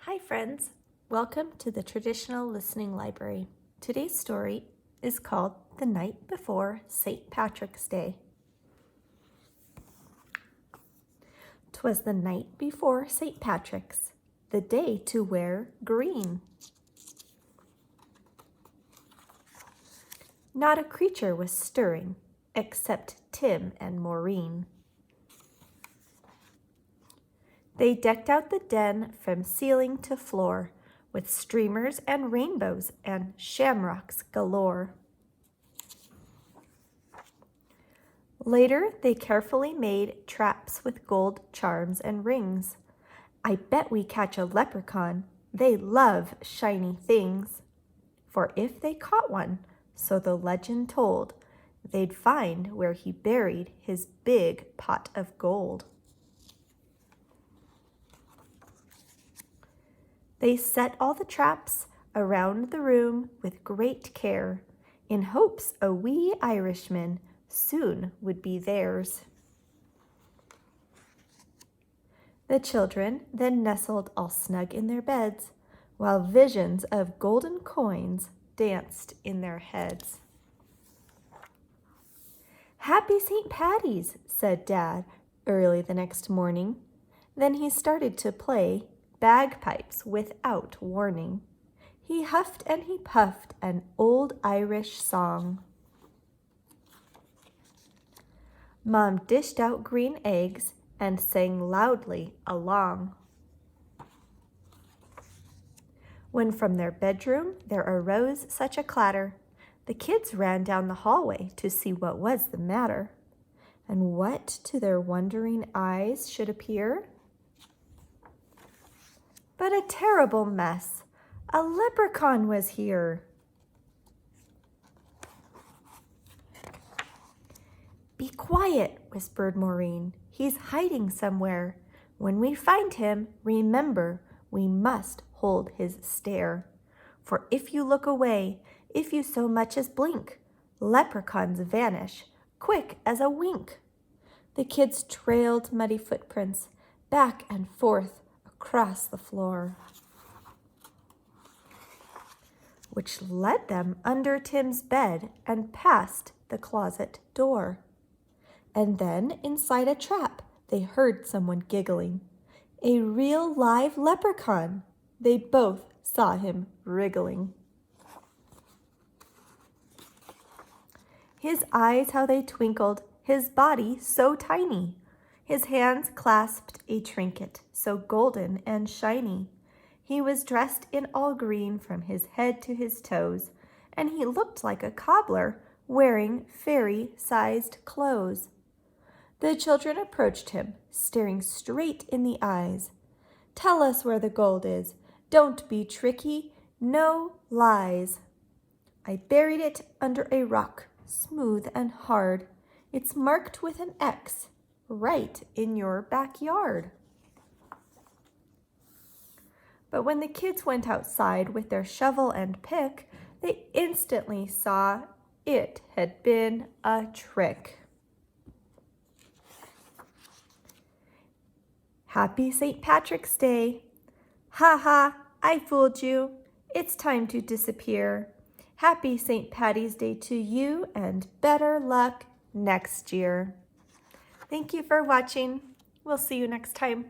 Hi friends, welcome to the Traditional Listening Library. Today's story is called The Night Before St. Patrick's Day. 'Twas the night before St. Patrick's, the day to wear green. Not a creature was stirring except Tim and Maureen. They decked out the den from ceiling to floor with streamers and rainbows and shamrocks galore. Later, they carefully made traps with gold charms and rings. I bet we catch a leprechaun. They love shiny things. For if they caught one, so the legend told, they'd find where he buried his big pot of gold. They set all the traps around the room with great care, in hopes a wee Irishman soon would be theirs. The children then nestled all snug in their beds, while visions of golden coins danced in their heads. "Happy St. Patty's," said Dad early the next morning. Then he started to play bagpipes without warning. He huffed and he puffed an old Irish song. Mom dished out green eggs and sang loudly along. When from their bedroom there arose such a clatter, the kids ran down the hallway to see what was the matter. And what to their wondering eyes should appear? But a terrible mess. A leprechaun was here. "Be quiet," whispered Maureen. "He's hiding somewhere. When we find him, remember, we must hold his stare. For if you look away, if you so much as blink, leprechauns vanish, quick as a wink." The kids trailed muddy footprints back and forth across the floor, which led them under Tim's bed and past the closet door. And then inside a trap, they heard someone giggling. A real live leprechaun. They both saw him wriggling. His eyes, how they twinkled, his body so tiny. His hands clasped a trinket so golden and shiny. He was dressed in all green from his head to his toes, and he looked like a cobbler wearing fairy-sized clothes. The children approached him, staring straight in the eyes. "Tell us where the gold is. Don't be tricky. No lies." "I buried it under a rock, smooth and hard. It's marked with an X, right in your backyard." But when the kids went outside with their shovel and pick, they instantly saw it had been a trick. "Happy St. Patrick's Day." "Ha ha, I fooled you. It's time to disappear. Happy St. Patty's Day to you and better luck next year." Thank you for watching. We'll see you next time.